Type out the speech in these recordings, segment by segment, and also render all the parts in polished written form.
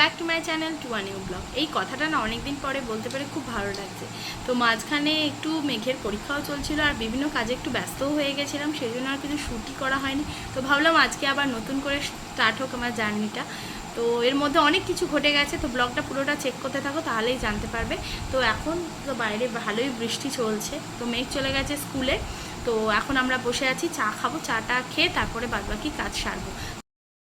Back to my channel to a new blog. এই কথাটা না অনেকদিন পরে বলতে পেরে খুব ভালো লাগছে। তো মাঝখানে একটু মেঘের পরীক্ষাও চলছিল আর বিভিন্ন কাজে একটু ব্যস্তও হয়ে গেছিলাম, সেই জন্য আর কিছু শ্যুটই করা হয়নি। তো ভাবলাম আজকে আবার নতুন করে স্টার্ট হোক আমার জার্নিটা। তো এর মধ্যে অনেক কিছু ঘটে গেছে, তো ব্লগটা পুরোটা চেক করতে থাকো, তাহলেই জানতে পারবে। তো এখন তো বাইরে ভালোই বৃষ্টি চলছে, তো মেঘ চলে গেছে স্কুলে। তো এখন আমরা বসে আছি, চা খাবো, চাটা খেয়ে তারপরে বাদবাকি কাজ সারবো।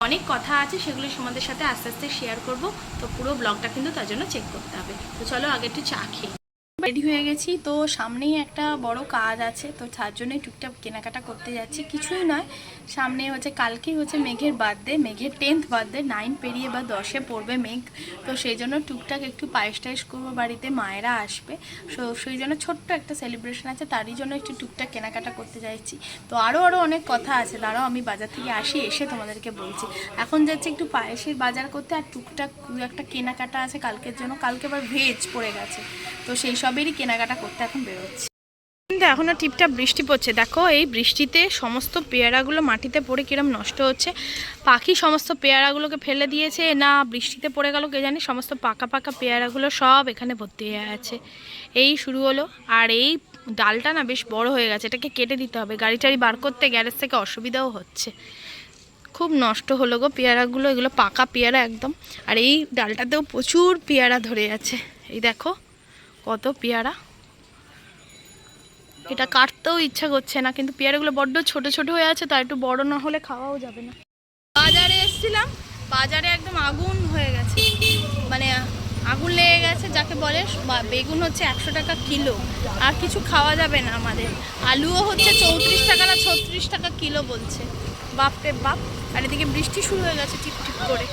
অনেক কথা আছে, সেগুলো তোমাদের সাথে আস্তে আস্তে শেয়ার করব। তো পুরো ব্লগটা কিন্তু তার জন্য চেক করতে হবে। তো চলো আগে একটু চা খেয়ে রেডি হয়ে গেছি। তো সামনেই একটা বড় কাজ আছে, তো তার জন্যই টুকটাক কেনাকাটা করতে যাচ্ছি। কিছুই নয়, সামনে হচ্ছে কালকেই হচ্ছে মেঘের বার্থডে, মেঘের 10th বার্থডে, 9 পেরিয়ে বা 10-এ পড়বে মেঘ। তো সেই জন্য টুকটাক একটু পায়েস টায়েস করবো, বাড়িতে মায়েরা আসবে। সেই জন্য ছোট্ট একটা সেলিব্রেশন আছে, তারই জন্য একটু টুকটাক কেনাকাটা করতে যাচ্ছি। তো আরও অনেক কথা আছে, দাঁড়াও আমি বাজার থেকে আসি, এসে তোমাদেরকে বলছি। এখন যাচ্ছি একটু পায়েসের বাজার করতে, আর টুকটাক একটা কেনাকাটা আছে কালকের জন্য, কালকে আবার ভেজ পড়ে গেছে, তো সেই সবেরই কেনাকাটা করতে এখন বেরোচ্ছি। কিন্তু এখনও টিপটাপ বৃষ্টি পড়ছে, দেখো এই বৃষ্টিতে সমস্ত পেয়ারাগুলো মাটিতে পড়ে কিরম নষ্ট হচ্ছে। পাখি সমস্ত পেয়ারাগুলোকে ফেলে দিয়েছে, না বৃষ্টিতে পড়ে গেল কে জানি, সমস্ত পাকা পাকা পেয়ারাগুলো সব এখানে ভর্তি হয়ে আছে। এই শুরু হলো। আর এই ডালটা না বেশ বড় হয়ে গেছে, এটাকে কেটে দিতে হবে, গাড়ি টাড়ি বার করতে গ্যারেজ থেকে অসুবিধাও হচ্ছে। খুব নষ্ট হলো গো পেয়ারাগুলো, এগুলো পাকা পেয়ারা একদম। আর এই ডালটাতেও প্রচুর পেয়ারা ধরে আছে, এই দেখো কত পেয়ারা। এটা কাটতেও ইচ্ছা করছে না, কিন্তু পেয়ারাগুলো বড্ড ছোট ছোট হয়ে আছে, তাই একটু বড় না হলে খাওয়াও যাবে না। বাজারে এসেছিলাম, বাজারে একদম আগুন হয়ে গেছে, মানে আগুন লেগে গেছে যাকে বলে। বেগুন হচ্ছে 100 টাকা কিলো, আর কিছু খাওয়া যাবে না আমাদের। আলুও হচ্ছে 34 টাকা না 36 টাকা কিলো বলছে, বাপরে বাপ। আর এদিকে বৃষ্টি শুরু হয়ে গেছে টিপ টিপ করে।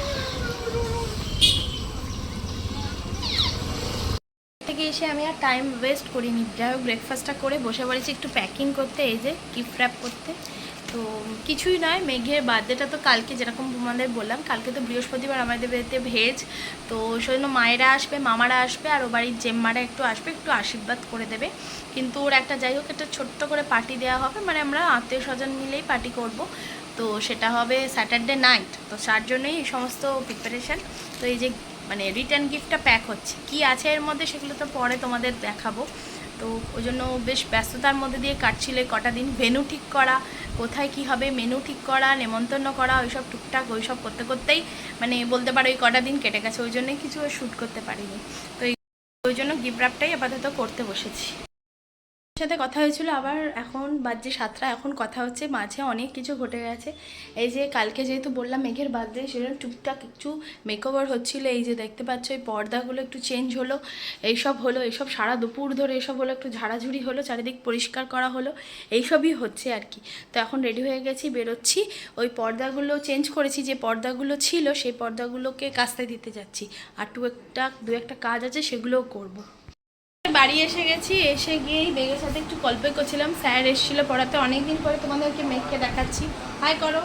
থেকে এসে আমি আর টাইম ওয়েস্ট করিনি, যাই হোক ব্রেকফাস্টটা করে বসে পড়েছি একটু প্যাকিং করতে, এই যে গিফট র্যাপ করতে। তো কিছুই নয়, মেঘের বার্থডেটা তো কালকে, যেরকম তোমাদের বললাম কালকে তো বৃহস্পতিবার, আমাদের বাড়িতে ভেজ। তো সেই জন্য মায়েরা আসবে, মামারা আসবে, আর ও বাড়ির জেম্মারা একটু আসবে, একটু আশীর্বাদ করে দেবে। কিন্তু ওর একটা যাই হোক একটা ছোট্ট করে পার্টি দেওয়া হবে, মানে আমরা আত্মীয় স্বজন মিলেই পার্টি করব। তো সেটা হবে স্যাটারডে নাইট, তো তার জন্যই এই সমস্ত প্রিপারেশান। তো এই যে মানে রিটার্ন গিফটটা প্যাক হচ্ছে, কি আছে এর মধ্যে সেগুলো তো পরে তোমাদের দেখাবো। তো ওই জন্য বেশ ব্যস্ততার মধ্যে দিয়ে কাটছিল কটা দিন। ভেন্যু ঠিক করা, কোথায় কি হবে, মেনু ঠিক করা, নেমন্তন্ন করা, ওইসব টুকটাক ওইসব করতে করতেই মানে বলতে পারো এই কটা দিন কেটে গেছে, ওই জন্যই কিছু শ্যুট করতে পারিনি। তো ওই জন্য গিফট র্যাপটাই আপাতত করতে বসেছি। সাথে কথা হয়েছিল, আবার এখন বাজে 7টা, এখন কথা হচ্ছে, মাঝে অনেক কিছু ঘটে গেছে। এই যে কালকে যেহেতু বললাম মেঘের বার্থডে, সেজন্য টুকটাক একটু মেকওভার হচ্ছিলো। এই যে দেখতে পাচ্ছ এই পর্দাগুলো একটু চেঞ্জ হলো, এইসব হলো, এইসব সারা দুপুর ধরে এসব হলো, একটু ঝাড়াঝুড়ি হলো, চারিদিক পরিষ্কার করা হলো, এইসবই হচ্ছে আর কি। তো এখন রেডি হয়ে গেছি, বেরোচ্ছি। ওই পর্দাগুলো চেঞ্জ করেছি, যে পর্দাগুলো ছিল সেই পর্দাগুলোকে কাচতে দিতে যাচ্ছি। আর দু একটা কাজ আছে, সেগুলোও করবো। বাড়ি এসে গেছি, এসে গিয়েই বেগের সাথে একটু গল্প করছিলাম। স্যার এসেছিল পড়াতে, অনেকদিন পরে তোমাদেরকে মেঘকে দেখাচ্ছি, হাই করো।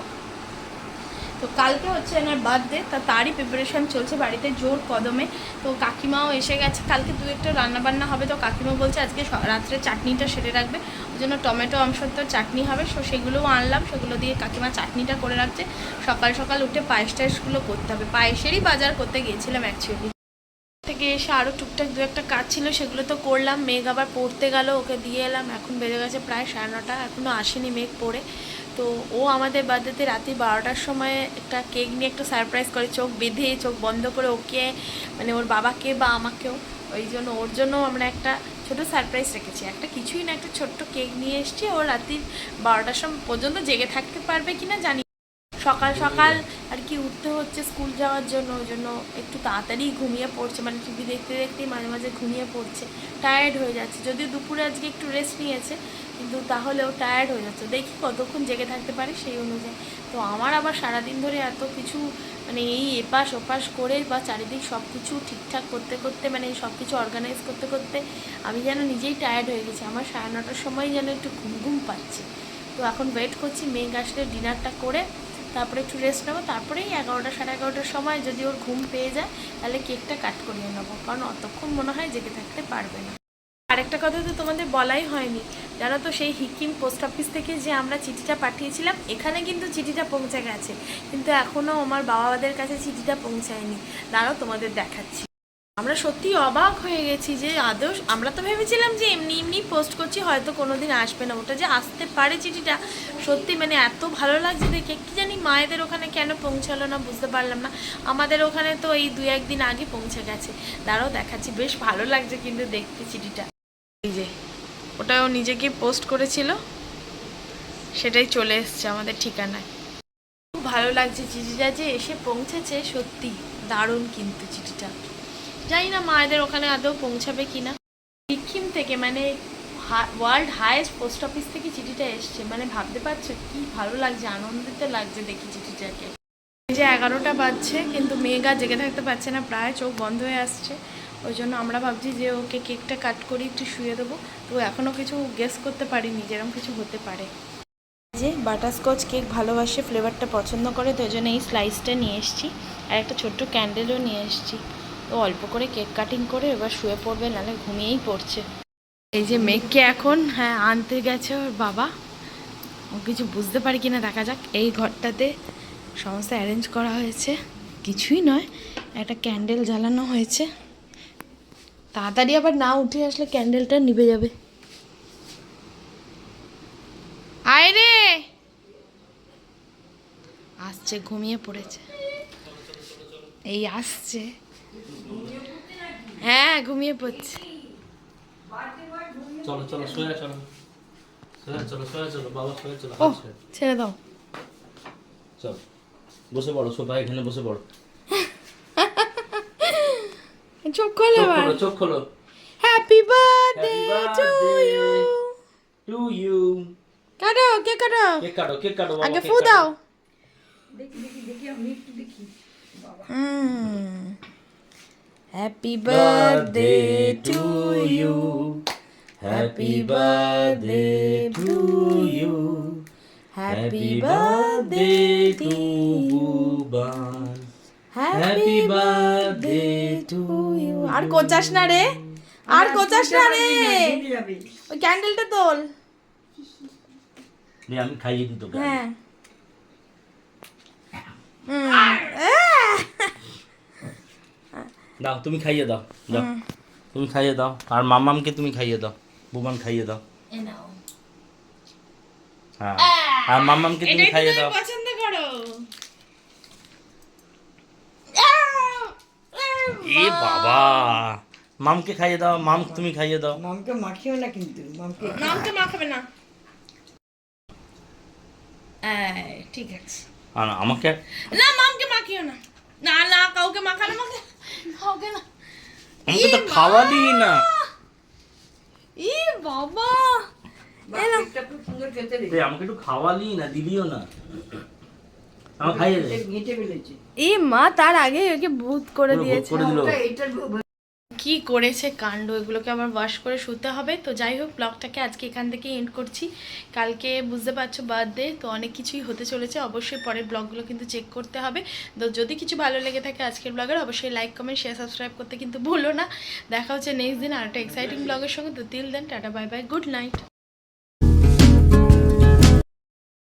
তো কালকে হচ্ছে আমার বার্থডে, তারই প্রিপারেশান চলছে বাড়িতে জোর কদমে। তো কাকিমাও এসে গেছে, কালকে দু একটা রান্নাবান্না হবে। তো কাকিমা বলছে আজকে রাত্রে চাটনিটা সেরে রাখবে, ওই জন্য টমেটো আমসত্ত্বর চাটনি হবে। সো সেগুলোও আনলাম, সেগুলো দিয়ে কাকিমা চাটনিটা করে রাখছে। সকাল সকাল উঠে পায়েস টায়েসগুলো করতে হবে, পায়েসেরই বাজার করতে গিয়েছিলাম অ্যাকচুয়ালি। থেকে এসে আরও টুকটাক দু একটা কাজ ছিল, সেগুলো তো করলাম। মেঘ আবার পড়তে গেল, ওকে দিয়ে এলাম। এখন বেজে গেছে প্রায় 9:30, এখনও আসেনি মেঘ পড়ে। তো ও আমাদের বার্থডেতে রাতে 12টার সময় একটা কেক নিয়ে একটা সারপ্রাইজ করে, চোখ বেঁধে চোখ বন্ধ করে ওকে, মানে ওর বাবাকে বা আমাকেও। ওই জন্য ওর জন্য আমরা একটা ছোটো সারপ্রাইজ রেখেছি, একটা কিছুই না, একটা ছোট্ট কেক নিয়ে এসেছি। ও রাত্রি 12টার সময় পর্যন্ত জেগে থাকতে পারবে কিনা জানি। সকাল সকাল আর কি উঠতে হচ্ছে স্কুল যাওয়ার জন্য, ওই জন্য একটু তাড়াতাড়ি ঘুমিয়ে পড়ছে, মানে টিভি দেখতে দেখতেই মাঝে মাঝে ঘুমিয়ে পড়ছে, টায়ার্ড হয়ে যাচ্ছে। যদিও দুপুরে আজকে একটু রেস্ট নিয়েছে, কিন্তু তাহলেও টায়ার্ড হয়ে যাচ্ছে। দেখি কতক্ষণ জেগে থাকতে পারে সেই অনুযায়ী। তো আমার আবার সারাদিন ধরে এত কিছু মানে এই এপাশ ওপাশ করে বা চারিদিক সব কিছু ঠিকঠাক করতে করতে, মানে সব কিছু অর্গানাইজ করতে করতে আমি যেন নিজেই টায়ার্ড হয়ে গেছি। আমার 9:30টার সময় যেন একটু ঘুম ঘুম পাচ্ছে। তো এখন ওয়েট করছি মেঘ আসলে ডিনারটা করে তারপরে একটু রেস্ট নেবো, তারপরেই 11টা 11:30টার সময় যদি ওর ঘুম পেয়ে যায় তাহলে কেকটা কাট করিয়ে নেবো, কারণ অতক্ষণ মনে হয় জেগে থাকতে পারবে না। আরেকটা কথা তো তোমাদের বলাই হয়নি, জানো তো সেই হিকিম পোস্ট অফিস থেকে যে আমরা চিঠিটা পাঠিয়েছিলাম, এখানে কিন্তু চিঠিটা পৌঁছে গেছে, কিন্তু এখনও আমার বাবাদের কাছে চিঠিটা পৌঁছায়নি। দাঁড়াও তোমাদের দেখাচ্ছি। আমরা সত্যি অবাক হয়ে গেছি যে আদৌ, আমরা তো ভেবেছিলাম যে এমনি এমনি পোস্ট করছি, হয়তো কোনো দিন আসবে না, ওটা যে আসতে পারে চিঠিটা, সত্যি মানে এত ভালো লাগছে দেখে। কি জানি মায়েদের ওখানে কেন পৌঁছালো না বুঝতে পারলাম না, আমাদের ওখানে তো এই 2-1 দিন আগে পৌঁছে গেছে। দাঁড়াও দেখাচ্ছি, বেশ ভালো লাগছে কিন্তু দেখতে চিঠিটা। এই যে ওটাও নিজেকে পোস্ট করেছিল, সেটাই চলে এসছে আমাদের ঠিকানায়। খুব ভালো লাগছে চিঠিটা যে এসে পৌঁছেছে, সত্যি দারুণ কিন্তু চিঠিটা। জানি না মায়েদের ওখানে আদৌ পৌঁছাবে কিনা। সিকিম থেকে মানে ওয়ার্ল্ড হাইয়েস্ট পোস্ট অফিস থেকে চিঠিটা এসছে, মানে ভাবতে পারছো কি ভালো লাগছে, আনন্দিত লাগছে দেখি চিঠিটাকে। এই যে 11টা বাজছে, কিন্তু মেঘা জেগে থাকতে পারছে না, প্রায় চোখ বন্ধ হয়ে আসছে। ওই জন্য আমরা ভাবছি যে ওকে কেকটা কাট করে একটু শুয়ে দেবো, তো এখনও কিছু গেস করতে পারিনি যেরকম কিছু হতে পারে। যে বাটারস্কচ কেক ভালোবাসে, ফ্লেভারটা পছন্দ করে, তো ওই জন্য এই স্লাইসটা নিয়ে এসেছি, আর একটা ছোট্ট ক্যান্ডেলও নিয়ে এসেছি। তো অল্প করে কেক কাটিং করে এবার শুয়ে পড়বে, নাহলে ঘুমিয়েই পড়ছে। এই যে মেঘকে এখন আনতে গেছে ওর বাবা, ও কিছু বুঝতে পারি কিনা দেখা যাক। এই ঘরটাতে সমস্ত অ্যারেঞ্জ করা হয়েছে, কিছুই নয়, একটা ক্যান্ডেল জ্বালানো হয়েছে। তাড়াতাড়ি আবার না উঠে আসলে ক্যান্ডেলটা নিভে যাবে। আয় রে, আসছে, ঘুমিয়ে পড়েছে, এই আসছে, হ্যাঁ ঘুমিয়ে পড়ছে। চলো চলো সোয়া চলো, সোয়া চলো, সোয়া চলো, বাবা সোয়া চলো, ও ছেড়ে দাও, চলো বসে পড়ো, সোফা এখানে বসে পড়ো, চোখ খোলো এবার, চোখ খোলো। Happy birthday to you, to you. কাটো কেক কাটো, কেক কাটো, কেক কাটো, আগে ফু দাও। দেখি দেখি দেখি আমি একটু দেখি বাবা। Happy birthday to you, happy birthday to you, happy birthday to Buban, happy birthday to you. আর কোচাস না রে, আর কোচাস না রে, দিদি যাবে। ওই ক্যান্ডেলটা তোল। আমি খাইয়ে দিই তোকে। হ্যাঁ দাও, তুমি খাইয়ে দাও, দাও তুমি খাইয়ে দাও, আর মামামকে তুমি খাইয়ে দাও, বুবান খাইয়ে দাও। হ্যাঁ, আর মামামকে তুমি খাইয়ে দাও। পছন্দ করো। এ বাবা, মামকে খাইয়ে দাও, মাম তুমি খাইয়ে দাও। মামকে মাখিও না কিন্তু, মামকে নামকে মাখাবে না। ঠিক আছে, আর আমাকে না মামকে মাখিও না, না না কাউকে মাখানো, মাখে কাউকে না। আমাকে তো খাওয়া দিই না। ই বাবা, কেকটা খুব সুন্দর খেতে রে। আমাকে একটু খাওয়া দিই না, দিলিও না, আমার খাইয়ে দে। ঘেঁটে ফেলেছে। এই মা তার আগে ওকে ভূত করে দিয়েছে। করে দিল। এটা কি করেছে কাণ্ড, এগুলোকে আবার ওয়াশ করে শুতে হবে। তো যাই হোক, ব্লগটাকে আজকে এখান থেকে এন্ড করছি। কালকে বুঝতে পারছো বার্থডে, তো অনেক কিছুই হতে চলেছে, অবশ্যই পরের ব্লগগুলো কিন্তু চেক করতে হবে। তো যদি কিছু ভালো লেগে থাকে আজকের ব্লগের, অবশ্যই লাইক কমেন্ট শেয়ার সাবস্ক্রাইব করতে কিন্তু ভুলো না। দেখা হচ্ছে নেক্সট দিন আর একটা এক্সাইটিং ব্লগের সঙ্গে। তো till then tata bye bye, good night.